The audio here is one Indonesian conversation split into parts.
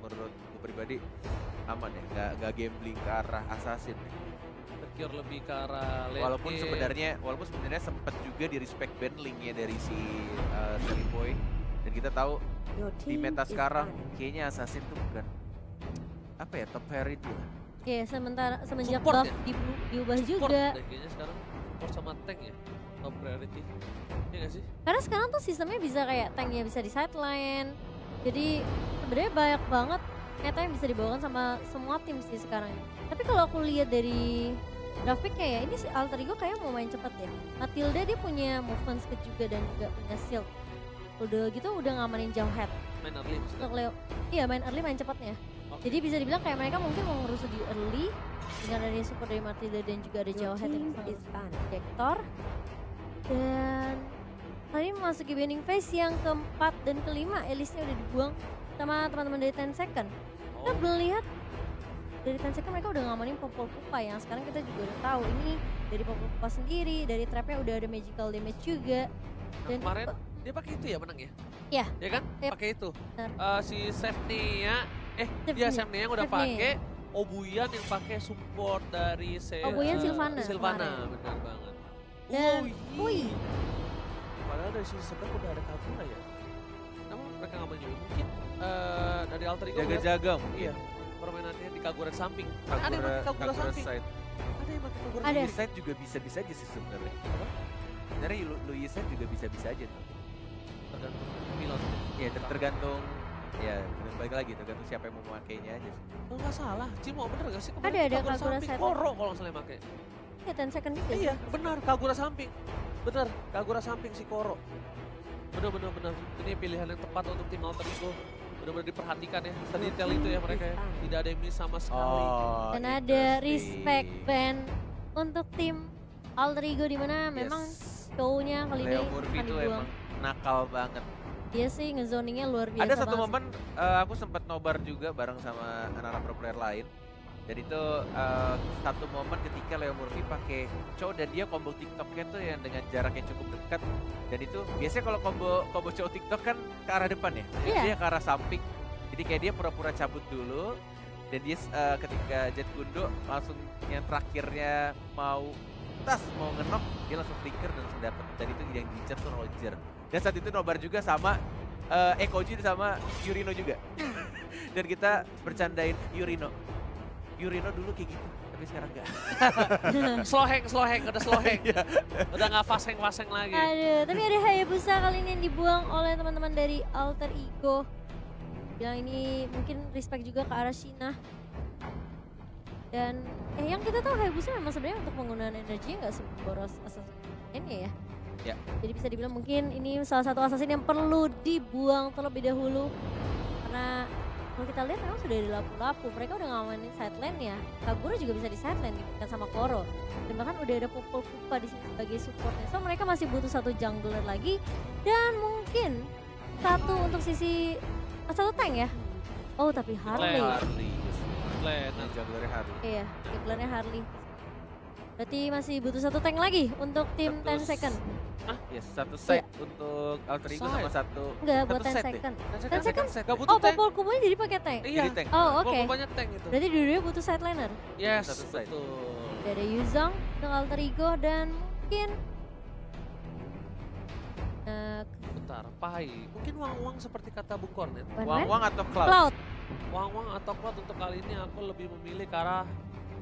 menurut gue pribadi aman ya, nggak gambling ke arah assassin. Secure lebih ke arah late Walaupun game. sebenarnya sempat juga di respect ban linknya dari si Cherry Boy, dan kita tahu di meta sekarang kayaknya assassin tuh bukan apa ya, top priority lah. Iya, semenjak Support buff ya? diubah Support juga. deh kayaknya sekarang support sama tank ya top priority. Iya gak sih? Karena sekarang tuh sistemnya bisa kayak tanknya bisa di sideline. Jadi sebenarnya banyak banget meta yang bisa dibawakan sama semua tim sih sekarang. Tapi kalau aku lihat dari grafiknya ya, ini si Alter Ego kayak mau main cepet ya. Matilda dia punya movement speed juga dan juga punya shield. Udah gitu udah ngamanin jauh head. Main early maksudnya. Untuk Leo, iya main early main cepatnya. Oke. Jadi bisa dibilang kayak mereka mungkin mau ngerusuh di early dengan adanya support dari Matilda dan juga ada jauh head yang bisa Vector. Dan kali ini memasuki banning phase yang keempat dan kelima, Elise-nya udah dibuang sama teman-teman dari 10 second. Kita melihat dari 10 second mereka udah ngamanin Popol Pupa yang sekarang kita juga udah tahu ini dari Popol Pupa sendiri, dari trapnya udah ada magical damage juga. Dan Kemarin dia pakai itu ya menang ya? Iya. Ya kan? Yep. Pakai itu. Benar. Si Sefnia, Sefnia. Sefnia yang udah Sefnia. pakai, Obuyan yang pakai support dari Obuyan Sylvana Sylvana, kemarin. benar banget. Dan, Wih. Padahal dari sisi sebelah udah ada Kagura ya. Namun mereka nggak menjauh. Mungkin dari Alter Ego ngeliat, Jaga-jaga mungkin. iya, permainannya di Kagura samping. Ada yang Kagura, pakai Kagura Kagura samping. side. Ada yang pakai Kagura Ada. samping. Side juga bisa-bisa aja sih sebenarnya. Apa? Sebenarnya Louis side juga bisa-bisa aja tuh. Tergantung pilot. Ya tergantung, ya balik lagi tergantung siapa yang mau memakainya aja sih. Oh nggak salah, Cimo bener gak sih? Ada Kagura samping. side. Koro kalau nggak salah yang pakai. ya 10 second juga Iya, sih. benar Kagura samping. Benar, Kagura samping si Koro. Benar. Ini pilihan yang tepat untuk tim Alter Ego. Benar-benar diperhatikan ya, sedetail itu ya mereka ya. Tidak ada yang miss sama sekali. Oh, Dan ada interesting. respect band untuk tim Alter Ego di mana memang show-nya kali ini Leo Murphy akan itu dibuang. emang nakal banget. Dia sih ngezoningnya luar biasa Ada satu banget momen aku sempat nobar juga bareng sama anak-anak pro player lain. Dan itu satu momen ketika Leo Murphy pakai chow dan dia combo TikToknya tuh yang dengan jarak yang cukup dekat. Dan itu biasanya kalau combo chow TikTok kan ke arah depan ya. Iya. Dia ke arah samping. Jadi kayak dia pura-pura cabut dulu. Dan dia ketika Jet Kundo langsung yang terakhirnya mau ngenok, dia langsung flicker dan langsung dapet. Dan itu yang diincar tuh Roger. Dan saat itu nobar juga sama Ekoji sama Yurino juga. Dan kita bercandain Yurino dulu kayak gitu, tapi sekarang enggak. Slow hang, udah slow hang. Iya. Udah nggak fast hang lagi. Aduh, tapi ada Hayabusa kali ini yang dibuang oleh teman-teman dari Alter Ego. Bilang ini mungkin respect juga ke arah Shina. Dan yang kita tahu Hayabusa memang sebenarnya untuk penggunaan energinya nggak seboros Assassin-nya ya. Ya. Jadi bisa dibilang mungkin ini salah satu Assassin yang perlu dibuang terlebih dahulu. Karena kalau kita lihat memang sudah ada lapu-lapu, mereka udah ngamanin sideline ya. Kagura juga bisa di sideline dibandingkan sama Koro. Dan bahkan udah ada Popol Pupa di sini sebagai supportnya. So mereka masih butuh satu jungler lagi dan mungkin satu untuk sisi satu tank ya. Oh tapi Harley. Harley. Lane. Nah, junglernya Harley. Iya, junglernya Harley. Berarti masih butuh satu tank lagi untuk tim 10 second. Yes, satu side untuk Alter Ego sama satu. Enggak, buat satu 10 set ya? second. 10 second? Gak butuh Oh, tank. Popol Pupanya jadi pakai tank. Iya. Jadi tank. Oh, oke. Banyak tank itu. Berarti dua-duanya butuh sideliner. Yes, Satu side. betul. Udah ada Yuzong untuk Alter Ego dan mungkin Bentar, Pai. Mungkin Wang seperti kata Bung Kornet. Wang atau Cloud? Cloud. Wang atau Cloud untuk kali ini aku lebih memilih ke arah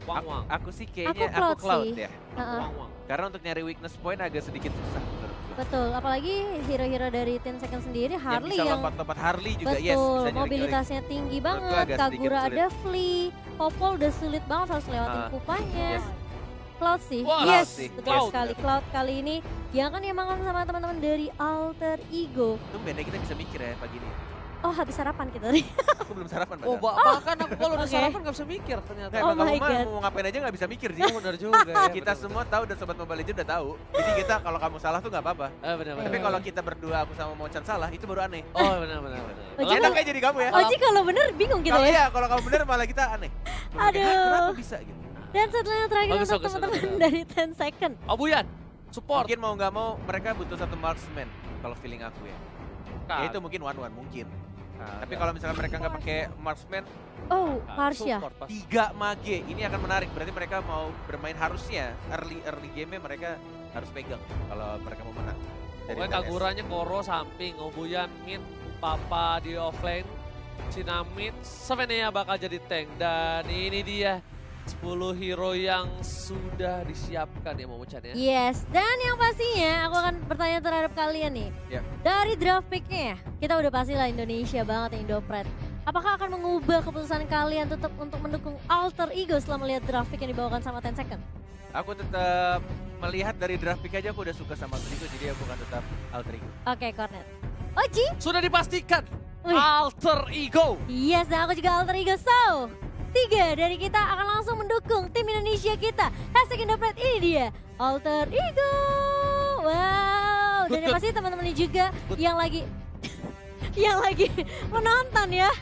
Wang. Aku sih kayaknya Aku aku Cloud Cloud sih. ya. Heeh. Wang. Karena untuk nyari weakness point agak sedikit susah menurut gue. Betul, apalagi hero-hero dari 10 second sendiri Harley yang bisa yang lompat-lompat Harley juga, yes, betul, bisa nyulik-nyulik. mobilitasnya tinggi Menurut gua banget. agak sedikit Kagura sulit. ada Flea, Popol udah sulit banget harus lewatin kupanya. Yes. Cloud sih, Wah, yes, Cloud sih. betul Cloud. sekali. Cloud kali ini yang kan diamankan sama teman-teman dari Alter Ego. Tumben ya kita bisa mikir ya pagi ini. Oh habis sarapan kita tadi. Aku belum sarapan Oh, padahal. bahkan aku kalau udah Oke. sarapan gak bisa mikir ternyata. Nah, Oh emang my kamu mah God. mau ngapain aja gak bisa mikir sih. Oh, benar juga ya. Kita semua tahu dan Sobat Mobile Legends udah tahu. Jadi kita kalau kamu salah tuh gak apa-apa. Benar. Tapi kalau kita berdua, aku sama Mocan salah, itu baru aneh. Oh, benar. Oh, jadi Enak aja jadi kamu ya. Oji kalau bener bingung kita Kalau ya. iya, kalau kamu bener malah kita aneh. Kayak, Aduh. Kenapa bisa gitu? Dan setelah yang terakhir Bagus, untuk bagus, teman-teman benar. dari 10 second. Oh, Buyan. Support. Mungkin mau nggak mau mereka butuh satu marksman kalau feeling aku ya. Ya itu mungkin one mungkin. Tapi kalau misalkan mereka nggak pakai marksman, Oh, Marsha. 3 mage, ini akan menarik. Berarti mereka mau bermain harusnya early game-nya mereka harus pegang kalau mereka mau menang. Dari Pokoknya TNS. Kaguranya Koro samping, Obuyan mid, Papa di offlane, Cina mid, Svenea bakal jadi tank. Dan ini dia 10 hero yang sudah disiapkan ya Momochan ya. Yes, dan yang pastinya aku akan bertanya terhadap kalian nih. Ya. Dari draft pick-nya ya, kita udah pastilah Indonesia banget ya Indopret. Apakah akan mengubah keputusan kalian tetap untuk mendukung Alter Ego setelah melihat draft pick yang dibawakan sama 10 Second? Aku tetap melihat dari draft pick aja aku udah suka sama Alter Ego, jadi aku akan tetap Alter Ego. Oke, Cornet. Oji? Sudah dipastikan Wih. Alter Ego. Yes, dan aku juga Alter Ego. So, 3 dari kita akan langsung mendukung tim Indonesia kita. Hashtag Indopret, ini dia Alter Ego. Wow, dan yang pasti teman-teman ini juga yang lagi yang lagi menonton ya.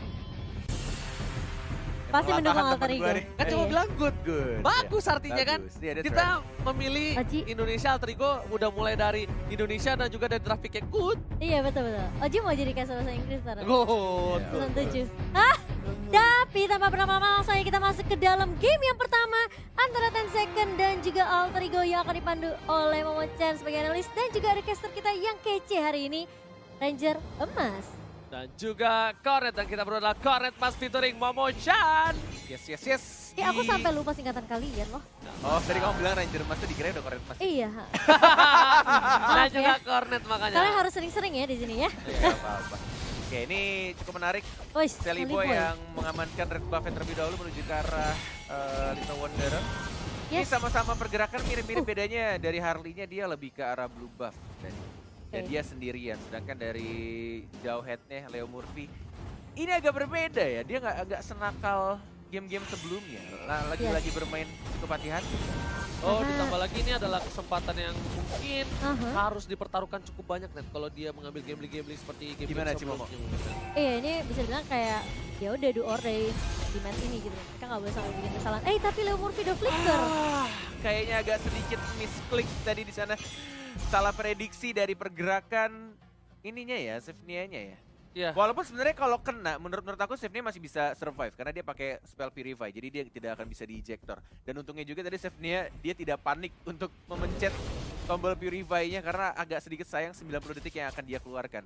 Pasti Emang mendukung latahan Alter temen Ego. gua nih. Kan cuma Iya. bilang good. Bagus Ya, artinya kan. bagus. Yeah, that's Kita right. memilih Oji. Indonesia Alter Ego udah mulai dari Indonesia dan juga dari draft pick yang good. Iya, betul-betul. Oji mau jadi kasih bahasa Inggris ntar. Good. Ya. Season 7. Hah? Tapi tanpa berlama-lama langsung aja kita masuk ke dalam game yang pertama antara 10 Second dan juga Alter Ego yang akan dipandu oleh Momochan sebagai analis dan juga ada caster kita yang kece hari ini, Ranger Emas. Dan juga Cornet, dan kita berdua adalah Cornet Mas featuring Momochan. Yes. Aku sampai lupa singkatan kalian loh. Oh, tadi kamu bilang Ranger Mas tuh dikira udah keren Mas. Iya. Dan Maaf juga ya. Cornet makanya. Kalian harus sering-sering ya di sini ya. Iya, apa-apa. Oke, ini cukup menarik. Wis, Sally Boy. Boy yang mengamankan red buff terlebih dahulu menuju ke arah Little Wanderer. Ini Yes. sama-sama pergerakan mirip-mirip, bedanya dari Harley-nya dia lebih ke arah blue buff. Dan Oke. dia sendirian, sedangkan dari jauh head-nya Leo Murphy ini agak berbeda ya, dia nggak senakal game-game sebelumnya. Lagi-lagi bermain cukup hati-hati. Oh, Aha. ditambah lagi ini adalah kesempatan yang mungkin Aha. harus dipertaruhkan cukup banyak net kalau dia mengambil gambling seperti game Gimana, Cimomo? Iya, ini bisa bilang kayak ya udah do or die di match ini gitu. Mereka nggak boleh sampai bikin kesalahan. Tapi Leo Murphy udah flicker. Kayaknya agak sedikit misklik tadi di sana. Salah prediksi dari pergerakan ininya ya, Sivnia-nya ya. Iya. Walaupun sebenarnya kalau kena, menurut aku Sivnia masih bisa survive karena dia pakai spell purify, jadi dia tidak akan bisa di-ejector. Dan untungnya juga tadi Sivnia dia tidak panik untuk memencet tombol purify-nya karena agak sedikit sayang 90 detik yang akan dia keluarkan.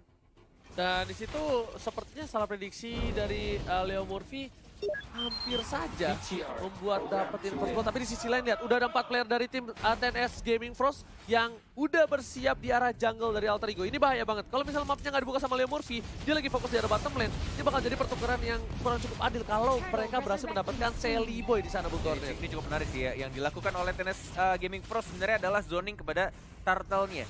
Dan di situ sepertinya salah prediksi dari Leo Murphy hampir saja membuat dapetin first blood. Tapi di sisi lain lihat, udah ada 4 player dari tim 10S Gaming Frost yang udah bersiap di arah jungle dari Alter Ego. Ini bahaya banget. Kalau misalnya mapnya nggak dibuka sama Leo Murphy, dia lagi fokus di arah bottom lane. Ini bakal jadi pertukaran yang kurang cukup adil kalau mereka berhasil mendapatkan Sally Boy di sana, Bung Cornet. Ini cukup menarik sih ya. Yang dilakukan oleh TNS Gaming Pro sebenarnya adalah zoning kepada turtle-nya.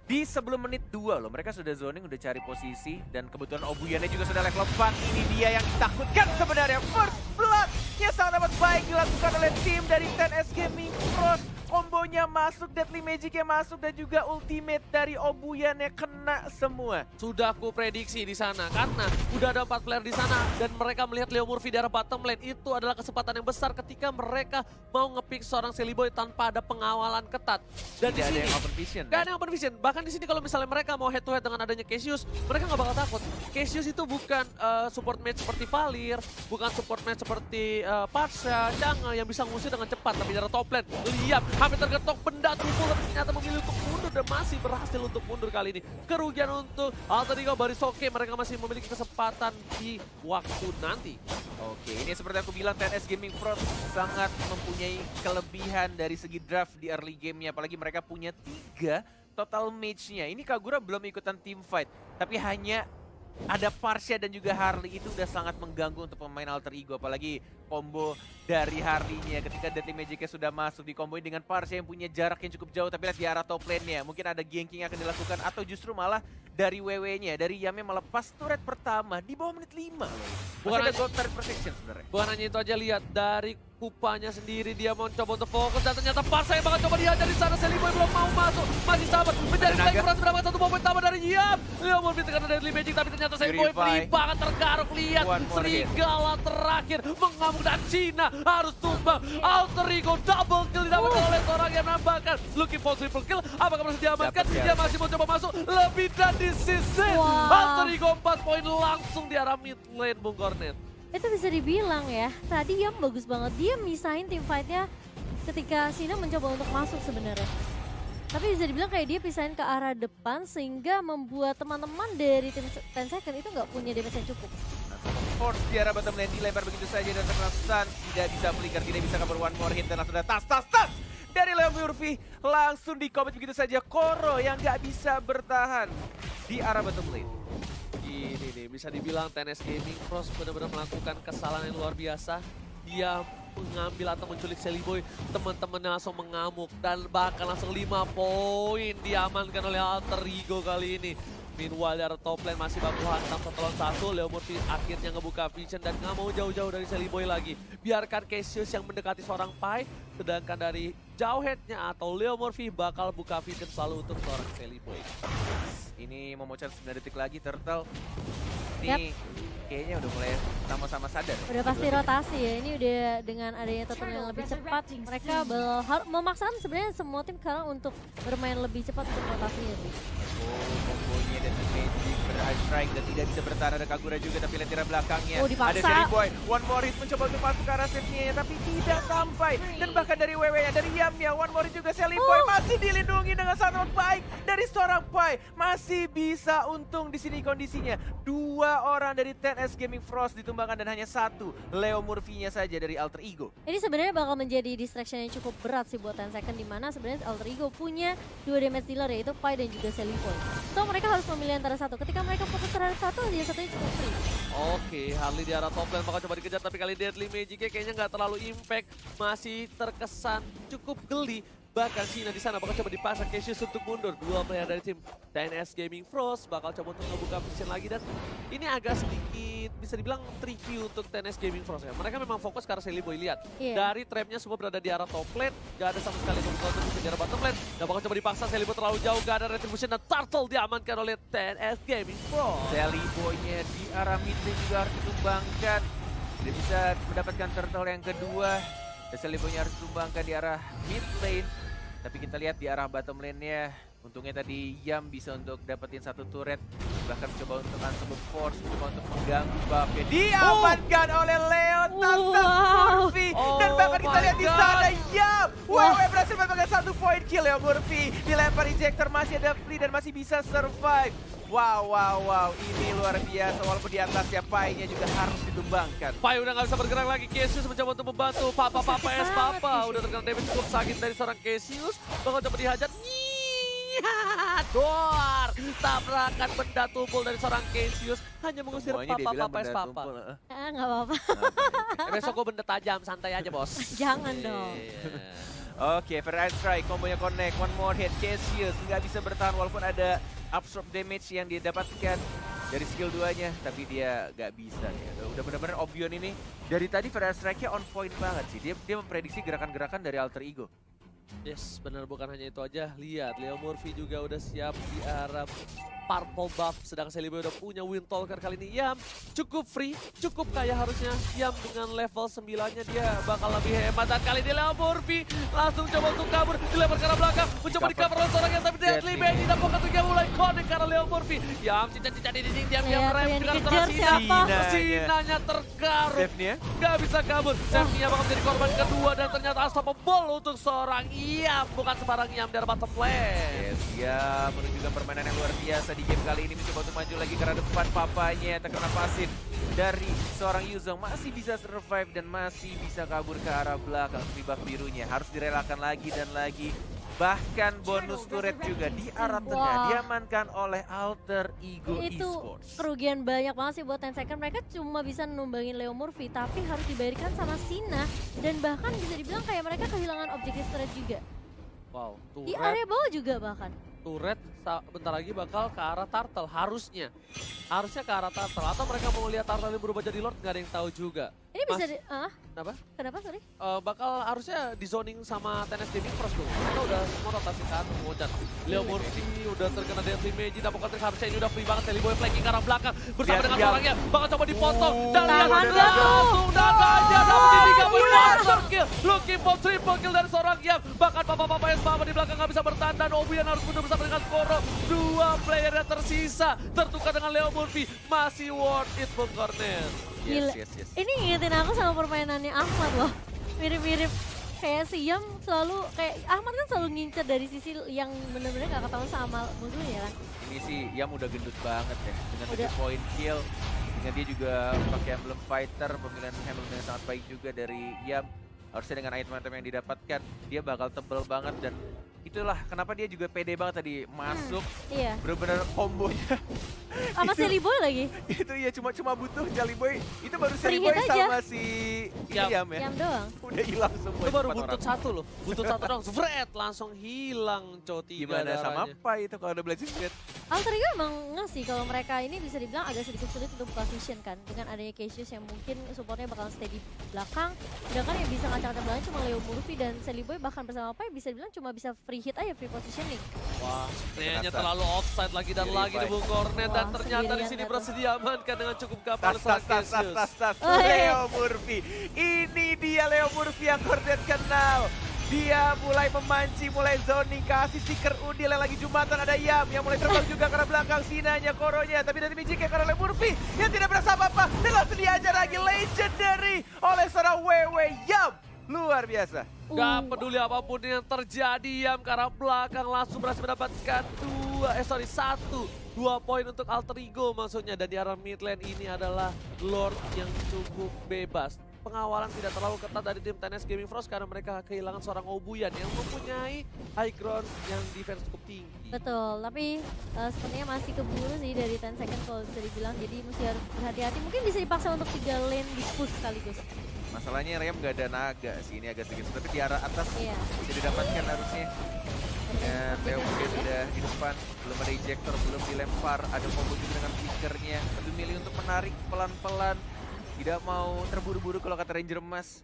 Di sebelum menit 2 loh, mereka sudah zoning, udah cari posisi. Dan kebetulan Obuyannya juga sudah level 4. Ini dia yang ditakutkan sebenarnya. First blood yang sangat amat baik dilakukan oleh tim dari 10S Gaming Pro. Kombonya masuk, Deadly Magic-nya masuk, dan juga ultimate dari Obuyannya kena semua. Sudah aku prediksi di sana karena udah ada 4 player di sana dan mereka melihat Leo Murphy di arah bottom lane. Itu adalah kesempatan yang besar ketika mereka mau nge-pick seorang Sally Boy tanpa ada pengawalan ketat. Dan Tidak ada di sini yang open vision. gak ada yang open vision. Bahkan di sini kalau misalnya mereka mau head to head dengan adanya Cassius, mereka nggak bakal takut. Cassius itu bukan support match seperti Valir, bukan support match seperti Parsha, Chang'e yang bisa ngusir dengan cepat. Tapi dari top lane, lihat hampir tergetok benda tubuh, tapi ternyata memilih untuk mundur dan masih berhasil untuk mundur kali ini. Kerugian untuk Alter Ego Barisoke, mereka masih memiliki kesempatan di waktu nanti. Oke, ini seperti aku bilang, TNS Gaming Pro sangat mempunyai kelebihan dari segi draft di early game-nya. Apalagi mereka punya 3 total mage-nya. Ini Kagura belum ikutan team fight, tapi hanya ada Parsha dan juga Harley. Itu udah sangat mengganggu untuk pemain Alter Ego. Apalagi combo dari Harley-nya ketika Deadly Magic-nya sudah masuk, dikomboin dengan Parsha yang punya jarak yang cukup jauh. Tapi lihat di arah top lane-nya, mungkin ada ganking yang akan dilakukan, atau justru malah dari WW-nya, dari Yame melepas turret pertama di bawah menit 5 loh. Bukan Masih ada hanya- gold turret protection sebenarnya. Bukan hanya itu aja, lihat dari kupanya sendiri, dia mau coba untuk fokus dan ternyata Parsa yang bakal coba dihajar di sana. Seliboy belum mau masuk, masih sabar mencari Ada flank naga. Frost mendapatkan satu momen tambah dari Yam. Leo Murphy terkena Deadly Magic tapi ternyata Seliboy Purify. free banget tergaruk. Lihat One more hit. serigala terakhir mengamuk dan Cina harus tumbang. Alter Ego double kill didapatkan oleh seorang yang menambahkan. Looking for triple kill, apakah berhasil diamankan? Dapat, Dia masih mau coba masuk lebih dan di sisi. Wah. Alter Ego 4 poin langsung di arah mid lane Bung Cornet. Itu bisa dibilang ya, tadi Yam bagus banget. Dia misahin tim fight-nya ketika Sina mencoba untuk masuk sebenarnya. Tapi bisa dibilang kayak dia pisahin ke arah depan sehingga membuat teman-teman dari tim 10 second itu nggak punya damage yang cukup. Force di arah bottom lane dilempar begitu saja dan terkena stun. Tidak bisa flicker, tidak bisa cover one more hit dan langsung ada tas dari Leo Murphy. Langsung di commit begitu saja. Koro yang nggak bisa bertahan di arah bottom lane. Ini nih, bisa dibilang TNS Gaming Frost benar-benar melakukan kesalahan yang luar biasa. Dia mengambil atau menculik Seliboy, teman-temannya langsung mengamuk dan bahkan langsung 5 poin diamankan oleh Alter Ego kali ini. Meanwhile dari top lane masih baku hantam 1 lawan 1. Leo Murphy akhirnya ngebuka vision dan nggak mau jauh-jauh dari Seliboy lagi. Biarkan Cassius yang mendekati seorang Pai, sedangkan dari jauh headnya atau Leo Murphy bakal buka vision selalu untuk seorang Seliboy. Ini memocor 9 detik lagi Turtle. Ini kayaknya udah mulai sama-sama sadar. Udah pasti rotasi ya, ini udah dengan adanya total yang lebih cepat. Mereka memaksakan sebenarnya semua tim sekarang untuk bermain lebih cepat untuk rotasinya sih. Oh, kombonya dan Magic ber-high strike dan tidak bisa bertahan. Ada Kagura juga tapi lentiran belakangnya. Oh, dipaksa. Ada Seliboy, one more hit mencoba untuk masuk ke arah save-nya tapi tidak sampai. Dan bahkan dari WW-nya, dari Yamnya, one more hit juga Seliboy masih dilindungi dengan sangat baik dari seorang Pai. Masih bisa untung di sini kondisinya. 2 orang dari TNS Gaming Frost ditumbangkan dan hanya 1 Leo Murphy-nya saja dari Alter Ego. Ini sebenarnya bakal menjadi distraction yang cukup berat sih buat 10 second, di mana sebenarnya Alter Ego punya 2 damage dealer yaitu Pai dan juga Seliboy. So mereka harus memilih antara satu. Ketika mereka fokus terhadap satu, dia satunya cukup free. Oke, Harley di arah top lane bakal coba dikejar tapi kali Deadly Magic-nya kayaknya nggak terlalu impact. Masih terkesan cukup geli. Bahkan Sina di sana bakal coba dipaksa Cassius untuk mundur. 2 player dari tim TNS Gaming Frost bakal coba untuk ngebuka vision lagi dan ini agak sedikit bisa dibilang tricky untuk TNS Gaming Frost ya. Mereka memang fokus ke arah Seliboy, lihat. Iya. Dari trapnya semua berada di arah top lane, gak ada sama sekali counter di arah bottom lane. Dan bakal coba dipaksa Seliboy terlalu jauh, gak ada retribution dan Turtle diamankan oleh TNS Gaming Frost. Seliboy-nya di arah mid lane juga harus ditumbangkan. Dia bisa mendapatkan turtle yang kedua. Dan Seliboy-nya harus ditumbangkan di arah mid lane. Tapi kita lihat di arah bottom lane-nya, untungnya tadi Yam bisa untuk dapetin 1 turret. Bahkan mencoba untuk langsung force, mencoba untuk mengganggu buff-nya. Diamankan oleh Leon Murphy. Dan bahkan kita lihat di sana Yam. WW berhasil mendapatkan 1 point kill. Leo Murphy dilempar ejector, masih ada free dan masih bisa survive. Wow. Ini luar biasa. Walaupun di atasnya Pai-nya juga harus ditumbangkan. Pai udah gak bisa bergerak lagi. Cassius mencoba untuk membantu. Papa udah terkena damage cukup sakit dari seorang Cassius. Bakal coba dihajar. Doar. Tabrakan benda tumpul dari seorang Cassius. Hanya mengusir Semuanya dia bilang Papa. benda tumpul. Nggak apa-apa. Besok gue benda tajam, santai aja bos. Jangan dong. Iya. Oke, Fair Strike, kombonya connect, one more hit, Cassius nggak bisa bertahan walaupun ada absorb damage yang dia dapatkan dari skill 2-nya, tapi dia nggak bisa ya. Udah benar-benar Obion ini dari tadi Fair Strike-nya on point banget sih. Dia memprediksi gerakan-gerakan dari Alter Ego. Yes, benar, bukan hanya itu aja. Lihat, Leo Murphy juga udah siap di arah purple buff, sedangkan Seliboy udah punya Windtalker kali ini. Yam cukup free, cukup kaya harusnya. Yam dengan level 9-nya dia bakal lebih hemat. Dan kali ini Leo Murphy langsung coba untuk kabur, dilempar ke arah belakang, mencoba di cover oleh seorang yang tapi Deadly Magic dan pocket juga mulai connect karena Leo Murphy. Yam cincang-cincang di dinding, diam Yang rem dengan dikejar Sina. siapa? Sinanya tergaruk. Save-nya? Gak bisa kabur. Safety-nya bakal menjadi korban kedua dan ternyata unstoppable untuk seorang Yam. Bukan sembarang Yam dari bottom lane. Yes, ya menunjukkan permainan yang luar biasa di game kali ini. Mencoba untuk maju lagi karena depan papanya terkena pasif dari seorang Yuzong. Masih bisa survive dan masih bisa kabur ke arah belakang. Buff birunya harus direlakan lagi dan lagi. Bahkan bonus turret juga di arah tengah diamankan oleh Alter Ego Itu Esports. kerugian banyak banget sih buat 10 second. Mereka cuma bisa numbangin Leo Murphy, tapi harus dibayarkan sama Sina. Dan bahkan bisa dibilang kayak mereka kehilangan objektif turret juga. Wow, Di area bawah juga bahkan. turret bentar lagi bakal ke arah Turtle, harusnya ke arah Turtle, atau mereka mau lihat Turtle yang berubah jadi Lord, nggak ada yang tahu juga. Ini bisa Kenapa? Kenapa, sorry? Bakal harusnya di zoning sama TNS Gaming Pros dong. Mereka udah semua rotasi ke atas, dan Leo Murphy udah terkena Deadly Magi, dapatkan trik harusnya ini udah free banget. Sally Boy flanking ke arah belakang bersama dengan orangnya, bakal coba dipotong. Dan lihat langsung naganya dapat di 3 poin monster kill. Looking for triple kill dari seorang Yam. Bahkan Papa yang sama di belakang nggak bisa bertahan dan Obian harus mundur bersama dengan Koro. 2 player yang tersisa tertukar dengan Leo Murphy. Masih worth it Bung Cornet. Gila. Yes. Ini ngingetin aku sama permainannya Ahmad loh. Mirip-mirip kayak si Yam selalu, kayak Ahmad kan selalu ngincer dari sisi yang bener-bener gak ketahuan sama musuhnya kan. Ini sih Yam udah gendut banget ya, dengan Udah. 7 point kill. Dengan dia juga pakai emblem fighter, pemilihan emblem yang sangat baik juga dari Yam. Harusnya dengan item-item yang didapatkan, dia bakal tebel banget dan itulah kenapa dia juga pede banget tadi masuk. Iya. Bener-bener kombonya. Sama Itu- Sally Boy lagi. Itu ya cuma butuh Jelly Boy. Itu baru Free Jelly Boy hit aja. sama si Yam. Yam ya. Yam doang. Udah hilang semua. Itu baru 4 buntut orang. satu loh, buntut satu dong, Zvret langsung hilang Coti. Gimana sama apa itu kalau ada Blazing Blade? Alter Ego emang ngasih kalau mereka ini bisa dibilang agak sedikit sulit untuk position kan. Dengan adanya Cassius yang mungkin supportnya bakal stay di belakang. Sedangkan yang bisa ngacak-ngacak belakang cuma Leo Murphy dan Sally Boy, bahkan bersama Pai bisa dibilang cuma bisa free hit aja, free positioning. Wah, sepertinya Ternyata. terlalu offside lagi dan Sendiri, lagi di Pai. Bung Cornet dan Wah, ternyata di sendirian sini kan bersedia amankan dengan cukup kapal Tas. Oh, iya. Leo Murphy. Ini dia Leo Murphy yang Cordet kenal. Dia mulai memancing, mulai zoning, kasih stiker Udil yang lagi Jumatan. Ada Yam yang mulai terbang juga karena belakang Sinanya, Koronya. Tapi dari Mijik karena Leo Murphy yang tidak berasa apa-apa. Dan langsung diajar lagi legendary oleh seorang Wewe Yam. Luar biasa. Gak peduli apapun yang terjadi, Yam ke arah belakang langsung berhasil mendapatkan 2 poin untuk Alter Ego maksudnya. Dan di arah mid lane ini adalah Lord yang cukup bebas. Pengawalan tidak terlalu ketat dari tim TNS Gaming Frost karena mereka kehilangan seorang Obuyan yang mempunyai high ground yang defense cukup tinggi. Betul, tapi sepertinya masih keburu sih dari 10 second kalau bisa dibilang. Jadi mesti harus berhati-hati. Mungkin bisa dipaksa untuk 3 lane di push sekaligus. Masalahnya Rem gak ada naga sih, ini agak sedikit. Tapi di arah atas Iya. bisa didapatkan harusnya. Dan Leo mungkin sudah di depan, belum ada ejector, belum dilempar. Ada combo juga dengan flickernya. Lebih milih untuk menarik pelan-pelan. Tidak mau terburu-buru kalau kata Ranger Emas.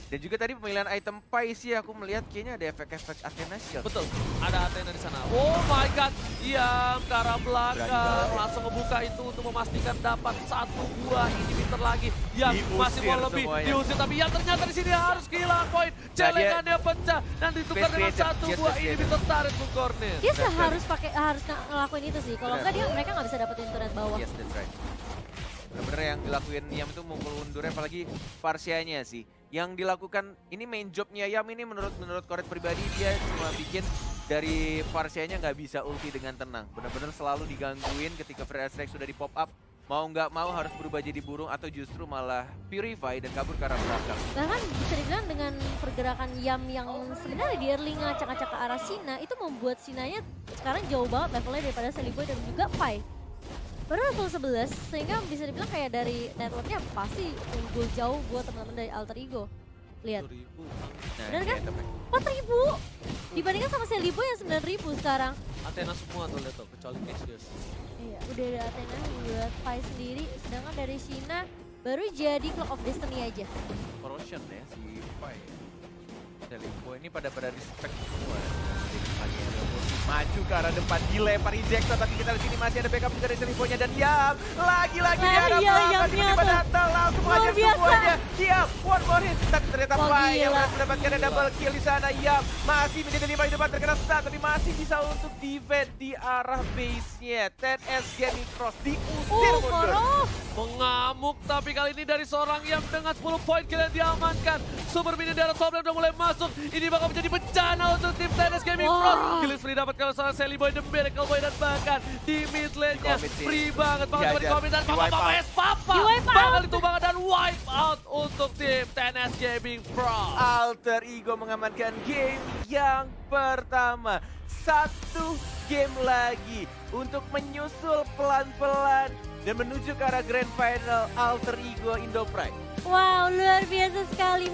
Dan juga tadi pemilihan item Pai sih aku melihat kayaknya ada efek-efek Athena Shield. Betul, ada Athena di sana. Oh my god, Yam ke arah belakang Berani langsung ngebuka itu untuk memastikan dapat 1 buah inhibitor lagi. Yam masih mau Diusir lebih semuanya. diusir, tapi Yam ternyata di sini harus kehilangan poin. Celengannya pecah dan ditukar dengan Best 1 creator, buah best inhibitor turret Bung Cornet. Dia Benar harus ngelakuin itu sih. Kalau Benar. enggak mereka nggak bisa dapetin turret bawah. Yes, that's right. Bener-bener yang dilakuin Yam itu mukul undurnya, apalagi Farsianya sih. Yang dilakukan, ini main jobnya Yam ini menurut Cornet pribadi, dia cuma bikin dari Farsianya nggak bisa ulti dengan tenang. Bener-bener selalu digangguin ketika Free Strike sudah di pop up. Mau nggak mau harus berubah jadi burung atau justru malah purify dan kabur ke arah belakang. Bahkan bisa dibilang dengan pergerakan Yam yang sebenarnya di early ngacak-ngacak ke arah Sina, itu membuat Sinanya sekarang jauh banget levelnya daripada Sally Boy dan juga Pai. Baru level 11, sehingga bisa dibilang kayak dari networknya pasti unggul jauh buat teman-teman dari Alter Ego. Lihat, 2000. Nah, Bener ini kan? itemnya. 4.000 dibandingkan sama Sally Boy yang 9.000 sekarang. Athena semua tuh lihat tuh, kecuali Cassius. Iya, udah ada Athena buat Pai sendiri, sedangkan dari Sina baru jadi Clock of Destiny aja. Corrosion ya si Pai. Selipo ini pada respect semua. Maju ke arah depan, dilempar ejector, tapi kita di sini masih ada backup juga dari Seliponya dan Yam lagi-lagi di arah iya, belakang Yamnya tiba-tiba tuh. datang langsung Luar menghajar biasa. semuanya. Yam, one more hit, tapi ternyata Wah, Pai yang gila. berhasil mendapatkan double kill di sana. Yam masih menjadi 5 di depan terkena stun, tapi masih bisa untuk defend di arah base-nya. 10S Gaming Cross diusir mundur. Koro. Mengamuk, tapi kali ini dari seorang Yam dengan 10 poin kill yang diamankan. Super mini dari top lane udah mulai masuk. Ini bakal menjadi bencana untuk tim TNS Gaming Wah. Frost. Kills free dapat kalau salah Sally Boy, The Miracle Boy, dan bahkan di mid lane-nya Commit sih. free banget. Bakal coba Dihajar. di-commit dan Di wipe Papa out. es Papa. Di wipe Bakal out. ditumbangkan dan wipe out untuk tim TNS Gaming Frost. Alter Ego mengamankan game yang pertama. 1 game lagi untuk menyusul pelan-pelan dan menuju ke arah Grand Final Alter Ego Indo Pride. Wow, luar biasa sekali.